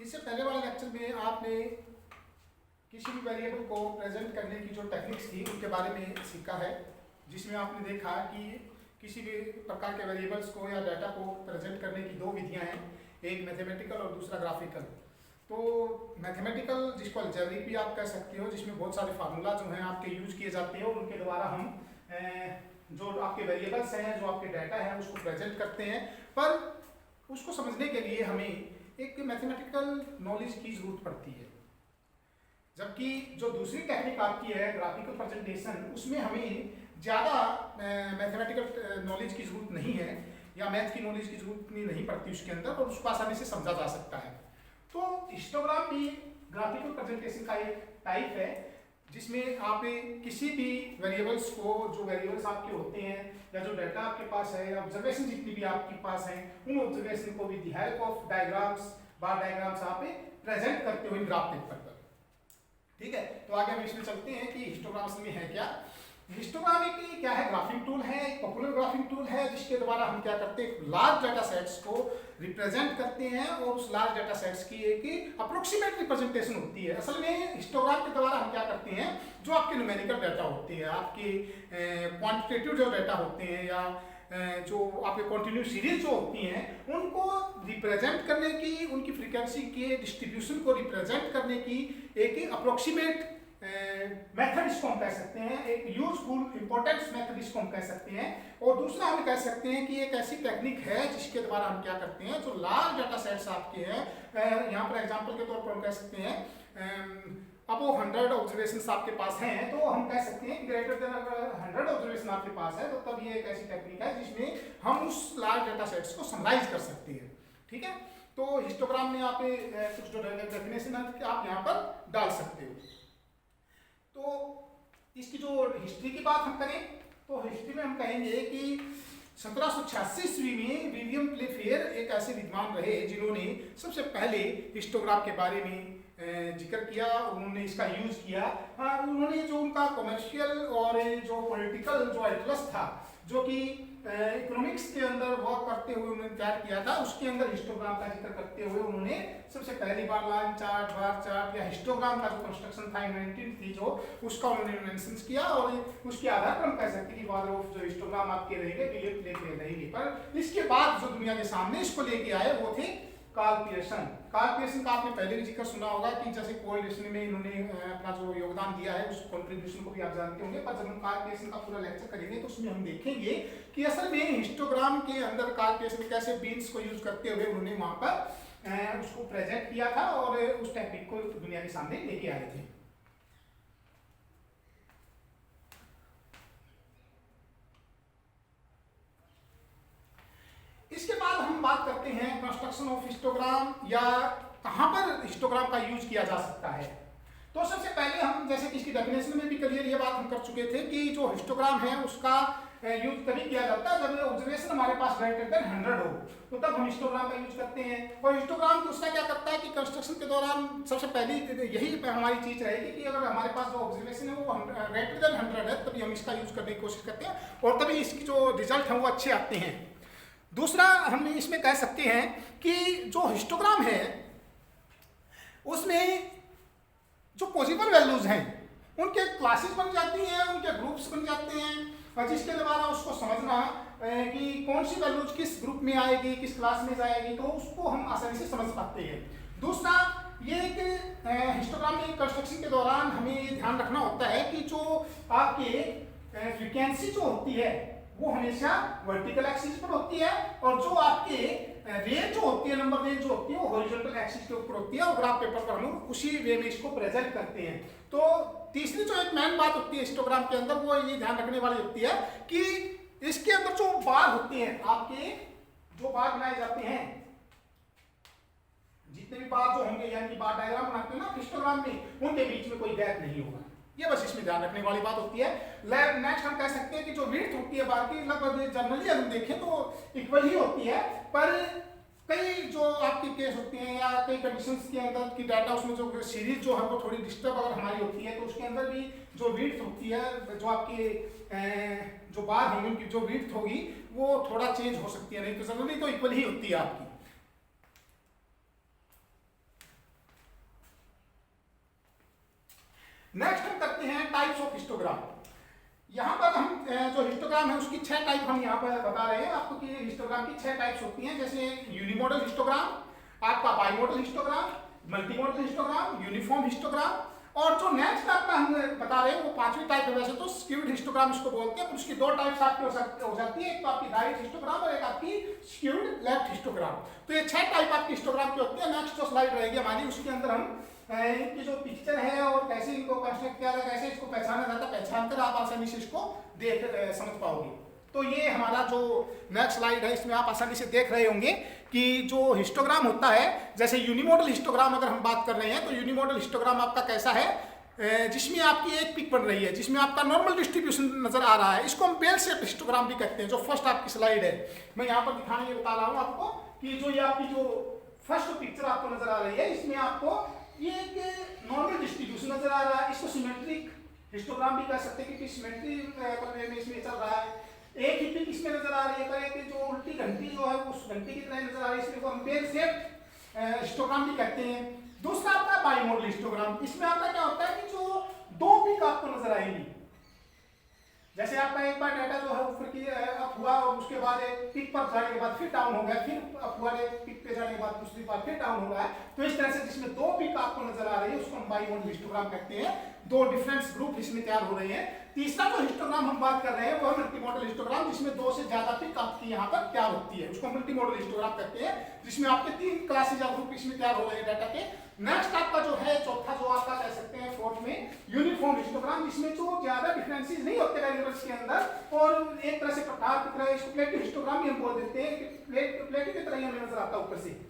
इससे पहले वाले लेक्चर में आपने किसी भी वेरिएबल को प्रेजेंट करने की जो टेक्निक्स थी उनके बारे में सीखा है, जिसमें आपने देखा कि किसी भी प्रकार के वेरिएबल्स को या डाटा को प्रेजेंट करने की दो विधियां हैं, एक मैथमेटिकल और दूसरा ग्राफिकल। तो मैथमेटिकल जिसको अलजेब्रिक भी आप कह सकते हो, जिसमें बहुत सारे फार्मूला जो हैं आपके यूज किए जाते हैं और उनके द्वारा हम जो आपके वेरिएबल्स हैं, जो आपके डाटा है, उसको प्रेजेंट करते हैं। पर उसको समझने के लिए हमें एक मैथमेटिकल नॉलेज की जरूरत पड़ती है, जबकि जो दूसरी टेक्निक आपकी है ग्राफिकल प्रेजेंटेशन, उसमें हमें ज़्यादा मैथमेटिकल नॉलेज की जरूरत नहीं है या मैथ की नॉलेज की जरूरत नहीं पड़ती उसके अंदर, और उसको आसानी से समझा जा सकता है। तो हिस्टोग्राम भी ग्राफिकल प्रेजेंटेशन का एक टाइप है, जिसमें आप किसी भी वेरिएबल्स को, जो वेरिएबल्स आपके होते हैं या जो डाटा आपके पास है या ऑब्जर्वेशन जितनी भी आपके पास है, उन ऑब्जर्वेशन को with the help of diagrams, bar diagrams आप प्रेजेंट करते हो इन ग्राफ पेपर पर। ठीक है, तो आगे हम इसमें चलते हैं कि हिस्टोग्राम असल में है क्या। हिस्टोग्राम एक क्या है, ग्राफिंग टूल है, एक पॉपुलर ग्राफिंग टूल है, जिसके द्वारा हम क्या करते हैं, लार्ज डाटा सेट्स को रिप्रेजेंट करते हैं और उस लार्ज डाटा सेट्स की एक अप्रोक्सीमेट रिप्रेजेंटेशन होती है। असल में हिस्टोग्राम के द्वारा हम क्या करते हैं, जो आपके न्यूमेरिकल डाटा होते हैं, आपके क्वांटिटेटिव जो डाटा होते हैं या जो आपके कंटिन्यूस सीरीज जो होती हैं, उनको रिप्रेजेंट करने की, उनकी फ्रीक्वेंसी के डिस्ट्रीब्यूशन को रिप्रेजेंट करने की एक अप्रोक्सीमेट मेथड इसको हम कह सकते हैं, एक यूजफुल इंपॉर्टेंस मेथड इसको हम कह सकते हैं। और दूसरा हम कह सकते हैं कि एक ऐसी टेक्निक है जिसके द्वारा हम क्या करते हैं, जो लार्ज डाटा सेट्स आपके हैं, यहाँ पर एग्जांपल के तौर पर हम कह सकते हैं अब वो 100 ऑब्जर्वेशन आपके पास हैं, तो हम कह सकते हैं ग्रेटर देन अगर 100 ऑब्जर्वेशन आपके पास है, तो तब ये एक ऐसी टेक्निक है जिसमें हम उस लार्ज डाटा सेट्स को समराइज कर सकते हैं। ठीक है, तो हिस्टोग्राम में आप कुछ जो डेफिनेशन है आप यहाँ पर डाल सकते हो। तो इसकी जो हिस्ट्री की बात हम करें, तो हिस्ट्री में हम कहेंगे कि 1786 ईस्वी में विलियम प्लेफेयर एक ऐसे विद्वान रहे जिन्होंने सबसे पहले हिस्टोग्राम के बारे में जिक्र किया, उन्होंने इसका यूज किया। हाँ, उन्होंने जो उनका कमर्शियल और जो पॉलिटिकल जो एटलस था, जो कि इकोनॉमिक्स के अंदर वर्क करते हुए उन्होंने तैयार किया था, उसके अंदर हिस्टोग्राम का जिक्र करते हुए उन्होंने सबसे पहली बार लाइन चार्ट, बार चार्ट या हिस्टोग्राम का जो कंस्ट्रक्शन था इन्वेंटेड थी जो, उसका उन्होंने मेंशन किया। और उसके आधार पर हम कह सकते हैं कि फादर ऑफ जो हिस्टोग्राम आपके रहेंगे विलियम प्लेफेयर रहेंगे। पर इसके बाद जो दुनिया के सामने इसको लेके आए वो थे कार्ल पियर्सन। कार्ल पियर्सन का आपने पहले भी जिक्र सुना होगा कि जैसे कोएलिशन में इन्होंने अपना जो योगदान दिया है उस कंट्रीब्यूशन को भी आप जानते होंगे। पर जब हम कार्ल पियर्सन का पूरा लेक्चर करेंगे तो उसमें हम देखेंगे कि असल में हिस्टोग्राम के अंदर कार्ल पियर्सन कैसे बीन्स को यूज करते हुए उन्होंने वहां पर उसको प्रेजेंट किया था और उस टेक्निक को दुनिया के सामने लेके आए थे। इसके बाद हम बात करते हैं कंस्ट्रक्शन ऑफ हिस्टोग्राम, या कहां पर हिस्टोग्राम का यूज किया जा सकता है। तो सबसे पहले हम, जैसे कि इसकी डेफिनेशन में भी क्लियर ये बात हम कर चुके थे कि जो हिस्टोग्राम है उसका यूज तभी किया जाता है जब ऑब्जर्वेशन हमारे पास ग्रेटर देन 100 हो, तो तब हम हिस्टोग्राम का यूज करते हैं। और हिस्टोग्राम दूसरा क्या करता है कि कंस्ट्रक्शन के दौरान सबसे पहली यही हमारी चीज रहेगी कि अगर हमारे पास जो ऑब्जर्वेशन है वो ग्रेटर देन 100 है, तभी हम इसका यूज करने की कोशिश करते हैं और तभी इसकी जो रिजल्ट है वो अच्छे आते हैं। दूसरा हम इसमें कह सकते हैं कि जो हिस्टोग्राम है उसमें जो पॉसिबल वैल्यूज हैं उनके क्लासेस बन जाती हैं, उनके ग्रुप्स बन जाते हैं, और जिसके द्वारा उसको समझना कि कौन सी वैल्यूज किस ग्रुप में आएगी, किस क्लास में जाएगी, तो उसको हम आसानी से समझ पाते हैं। दूसरा ये एक हिस्टोग्राम में कंस्ट्रक्शन के दौरान हमें ये ध्यान रखना होता है कि जो आपके फ्रीक्वेंसी जो होती है वो हमेशा वर्टिकल एक्सिस पर होती है, और जो आपके रेंज जो होती है, नंबर रेंज जो होती है, वो हॉरिजॉन्टल एक्सिस के ऊपर होती है, और ग्राफ पेपर पर हम उसी वे में इसको प्रेजेंट करते हैं। तो तीसरी जो एक मेन बात होती है हिस्टोग्राम के अंदर, वो ये ध्यान रखने वाली होती है कि इसके अंदर जो बार होते हैं, आपके जो बार बनाए जाते हैं, जितने भी बार जो होंगे यानी कि बार डायग्राम बनाते हैं ना हिस्टोग्राम में, उनके बीच में कोई गैप नहीं होगा। ये बस इसमें ध्यान रखने वाली बात होती है। नेक्स्ट हम कह सकते हैं कि जो विड्थ होती है बार की, लगभग जनरली अगर देखें तो इक्वल ही होती है, पर कई जो आपकी केस होती हैं या कई कंडीशंस के अंदर की डाटा, उसमें जो सीरीज जो है वो थोड़ी डिस्टर्ब अगर हमारी होती है, तो उसके अंदर भी जो विड्थ होती है, जो आपकी जो बार होंगी उनकी जो विड्थ होगी वो थोड़ा चेंज हो सकती है, नहीं तो जनरली तो इक्वल ही होती है आपकी। नेक्स्ट हम करते हैं टाइप्स ऑफ हिस्टोग्राम। यहाँ पर हम जो हिस्टोग्राम है उसकी 6 टाइप हम यहाँ पर बता रहे हैं आपको कि हिस्टोग्राम की 6 टाइप्स होती हैं, जैसे यूनिमोडल हिस्टोग्राम, आपका bimodal histogram, multimodal histogram, uniform histogram, और जो नेक्स्ट आपका हम बता रहे हैं वो 5वीं टाइप है। वैसे तो स्क्यूड हिस्टोग्राम इसको बोलते हैं, पर उसकी 2 टाइप्स आपकी हो जाती है, एक तो आपकी राइट हिस्टोग्राम और एक आपकी स्क्यूड लेफ्ट हिस्टोग्राम। तो ये 6 टाइप आपकी हिस्टोग्राम की होती है। नेक्स्ट जो स्लाइड रहेगी हमारी उसके अंदर हम इनकी जो पिक्चर है और कैसे इनको कंस्ट्रक्ट किया जाता है, कैसे इसको पहचाना जाता है, पहचान कर आप आसानी से इसको देख समझ पाओगे। तो ये हमारा जो नेक्स्ट स्लाइड है इसमें आप आसानी से देख रहे होंगे कि जो हिस्टोग्राम होता है, जैसे यूनिमोडल हिस्टोग्राम अगर हम बात कर रहे हैं तो यूनिमोडल हिस्टोग्राम आपका कैसा है, जिसमें आपकी एक पिक बन रही है जिसमें आपका नॉर्मल डिस्ट्रीब्यूशन नजर आ रहा है। इसको हम बेल शेप हिस्टोग्राम भी कहते हैं। जो फर्स्ट आपकी स्लाइड है मैं यहाँ पर दिखाने ये बता रहा हूँ आपको कि जो ये आपकी जो फर्स्ट पिक्चर आपको नजर आ रही है इसमें आपको ये एक नॉर्मल डिस्ट्रीब्यूशन नजर आ रहा है। इसको सिमेट्रिक हिस्टोग्राम भी कह सकते हैं क्योंकि सिमेट्रिक में इसमें चल रहा है। एक ही पिक इसमें नजर आ रही है, पर एक जो उल्टी घंटी जो है उस घंटी की तरह नजर आ रही है, इसमें हम बेल शेप हिस्टोग्राम भी कहते हैं। दूसरा आपका बाइमोडल हिस्टोग्राम, इसमें आपका क्या होता है कि जो 2 पिक आपको नजर आएंगी, जैसे आपका एक बार डाटा जो है ऊपर की अप हुआ और उसके बाद एक पिक पर जाने के बाद फिर डाउन हो गया, फिर अप हुआ, एक पिक पे जाने के बाद दूसरी बार फिर डाउन हो रहा है। तो इस तरह से जिसमें 2 पिक आपको नजर आ रही है उसको हम बाइमोडल हिस्टोग्राम कहते हैं। 2 डिफरेंट ग्रुप इसमें तैयार हो रहे हैं। तीसरा जो हिस्टोग्राम हम बात कर रहे हैं वो है मल्टीमोडल हिस्टोग्राम, जिसमें 2 से ज्यादा पिक आपकी यहाँ पर तैयार होती है, उसको मल्टीमोडल हिस्टोग्राम कहते हैं, जिसमें आपके 3 क्लासेज या ग्रुप इसमें तैयार हो रहे हैं डाटा के। नेक्स्ट आपका जो है चौथा जो आपका कह सकते हैं फोर्थ में यूनिफॉर्म हिस्टोग्राम, जिसमें जो ज्यादा डिफरेंसेस नहीं होते वेरिएबल्स के अंदर और एक तरह से प्रकार की तरह इसको प्लेटिव हिस्टोग्राम भी हम बोल देते हैं कि प्लेटिव की तरह ही हमें नजर आता है ऊपर से।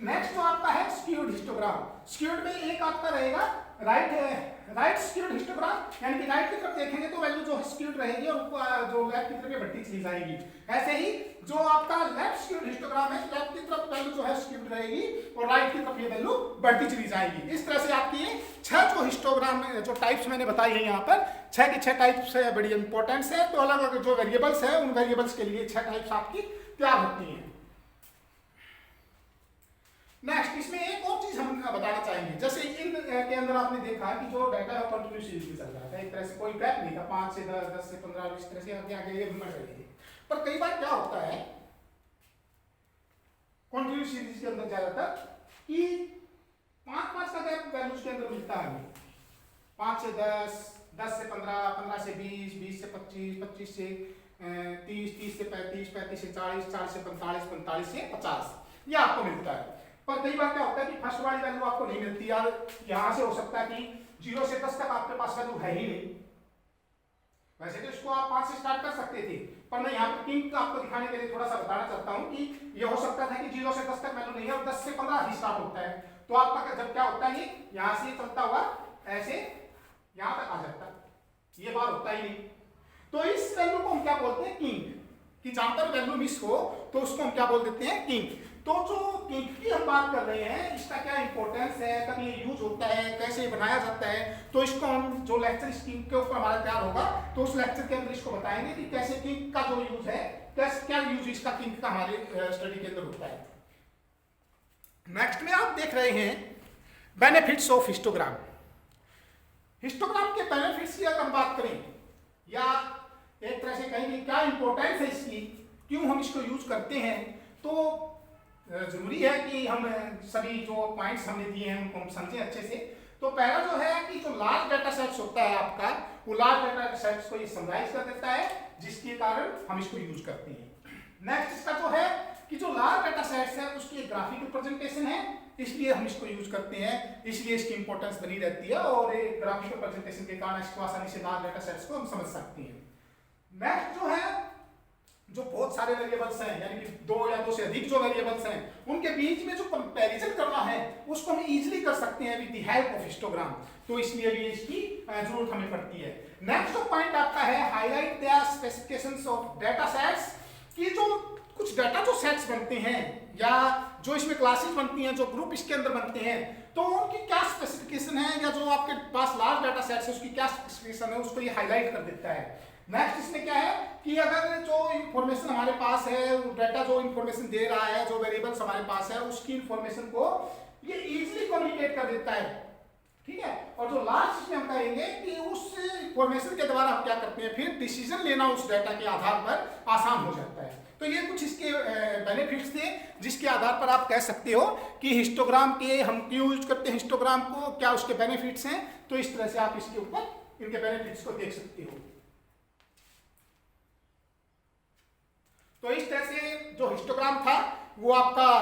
नेक्स्ट जो आपका है स्क्यूड हिस्टोग्राम। स्क्यूड में एक आपका रहेगा राइट स्क्यूड हिस्टोग्राम, यानी कि राइट की तरफ देखेंगे तो वैल्यू जो है स्क्यूड रहेगी और जो लेफ्ट की तरफ बढ़ती चली जाएगी। ऐसे ही जो आपका लेफ्ट स्क्यूड हिस्टोग्राम है, लेफ्ट की तरफ वैल्यू जो है स्क्यूड रहेगी और राइट की तरफ ये वैल्यू बढ़ती चली जाएगी। इस तरह से आपकी 6 जो हिस्टोग्राम जो टाइप्स मैंने बताई है यहाँ पर 6 की 6 टाइप्स है, बड़ी इंपॉर्टेंस है। तो अलग अलग जो वेरिएबल्स है उन वेरिएबल्स के लिए 6 टाइप्स आपकी तैयार होती है। नेक्स्ट इसमें एक और चीज हम बताना चाहेंगे, जैसे इन के अंदर आपने देखा कि जो डाटा है कंटिन्यूस सीरीज में चल रहा था, एक तरह से कोई गैप नहीं था, 5 से 10, 10 से 15 इस तरह से आगे आगे ये बढ़ रही थी। पर कई बार क्या होता है कंटिन्यूस सीरीज के अंदर ज्यादातर कि 5 का गैप वैल्यूज के अंदर मिलता है हमें, 5 से 10, 10 से 15, 15 से 20, 20 से 25, 25 से 30, 30 से 35, 35 से 40, 40 से 45, 45 से 50 ये आपको मिलता है। पर कई बार क्या होता है कि फर्स्ट वाली वैल्यू आपको नहीं मिलती यार, यहां से हो सकता है कि 0 से 10 तक आपके पास वैल्यू है ही नहीं। वैसे तो इसको आप 5 से स्टार्ट कर सकते थे, पर मैं यहाँ पर किंग आपको दिखाने के लिए थोड़ा सा बताना चाहता हूँ कि ये हो सकता था कि 0 से 10 तक वैल्यू नहीं है और 10 से 15 ही स्टार्ट होता है। तो आपका जब क्या होता है, ये यहाँ से चलता हुआ ऐसे यहाँ तक आ जाता है, ये बार होता ही नहीं। तो इस वैल्यू को हम क्या बोलते हैं, किंग, कि जहां पर वैल्यू मिस हो तो उसको हम क्या बोल देते हैं, किंग। तो जो किंग की हम बात कर रहे हैं इसका क्या इंपॉर्टेंस है, कब ये यूज होता है, कैसे बनाया जाता है, तो इसको हम जो लेक्चर इस किंग के ऊपर हमारा तैयार होगा तो उस लेक्चर के अंदर इसको बताएंगे कि कैसे किंग का जो यूज है, कैसे क्या यूज इसका किंग का हमारे स्टडी के अंदर होता है। नेक्स्ट में आप देख रहे हैं बेनिफिट्स ऑफ हिस्टोग्राम। हिस्टोग्राम के बेनिफिट्स की अगर हम बात करें या एक तरह से कहेंगे क्या इंपॉर्टेंस है इसकी, क्यों हम इसको यूज करते हैं, तो जरूरी है कि हम सभी जो पॉइंट्स हमने दिए हैं उनको हम समझें अच्छे से। तो पहला जो है कि जो लार्ज डाटा सेट्स होता है आपका, वो लार्ज डाटा सेट्स को ये समराइज कर देता है, जिसके कारण हम इसको यूज करते हैं। नेक्स्ट इसका जो है कि जो लार्ज डाटा सेट्स है उसकी ग्राफिक रिप्रेजेंटेशन है, इसलिए हम इसको यूज करते हैं, इसलिए इसकी इंपॉर्टेंस बनी रहती है और एक ग्राफिक रिप्रेजेंटेशन के कारण इसको आसानी से लार्ज डाटा सेट्स को हम समझ सकते हैं। नेक्स्ट जो है जो बहुत सारे वेरिएबल्स हैं, यानी कि 2 या 2 से अधिक जो वेरिएबल्स हैं उनके बीच में जो कंपैरिजन करना है उसको हम इजीली कर सकते हैं with the help of histogram, तो इसलिए भी इसकी जरूरत हमें पड़ती है। नेक्स्ट जो पॉइंट आपका है highlight the specifications of data sets, कि जो कुछ डाटा जो सेट्स बनते हैं या जो इसमें क्लासेस बनती हैं, जो ग्रुप इसके अंदर बनते हैं, तो उनकी क्या स्पेसिफिकेशन है या जो आपके पास लार्ज डाटा सेट्स है उसकी क्या स्पेसिफिकेशन है उसको ये हाईलाइट कर देता है। नेक्स्ट इसमें क्या है कि अगर जो इंफॉर्मेशन हमारे पास है, डाटा जो इंफॉर्मेशन दे रहा है, जो वेरिएबल्स हमारे पास है, उसकी इंफॉर्मेशन को ये इजीली कम्युनिकेट कर देता है, ठीक है। और जो लास्ट इसमें हम कहेंगे कि उस इंफॉर्मेशन के द्वारा हम क्या करते हैं, फिर डिसीजन लेना उस डाटा के आधार पर आसान हो जाता है। तो ये कुछ इसके बेनिफिट्स थे जिसके आधार पर आप कह सकते हो कि हिस्टोग्राम के हम क्यों यूज करते हैं हिस्टोग्राम को, क्या उसके बेनिफिट्स हैं। तो इस तरह से आप इसके ऊपर इनके बेनिफिट्स को देख सकते हो। तो इस तरह से जो हिस्टोग्राम था वो आपका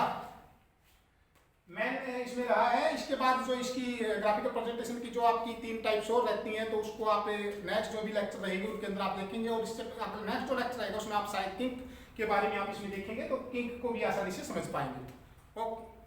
मैन इसमें रहा है। इसके बाद जो इसकी ग्राफिकल प्रेजेंटेशन की जो आपकी 3 टाइप्स और रहती हैं, तो उसको आप नेक्स्ट जो भी लेक्चर रहेंगे उनके अंदर आप देखेंगे। और इससे नेक्स्ट जो लेक्चर रहेगा उसमें आप शायद किंक के बारे में आप इसमें देखेंगे, तो किंक को भी आसानी से समझ पाएंगे। ओके।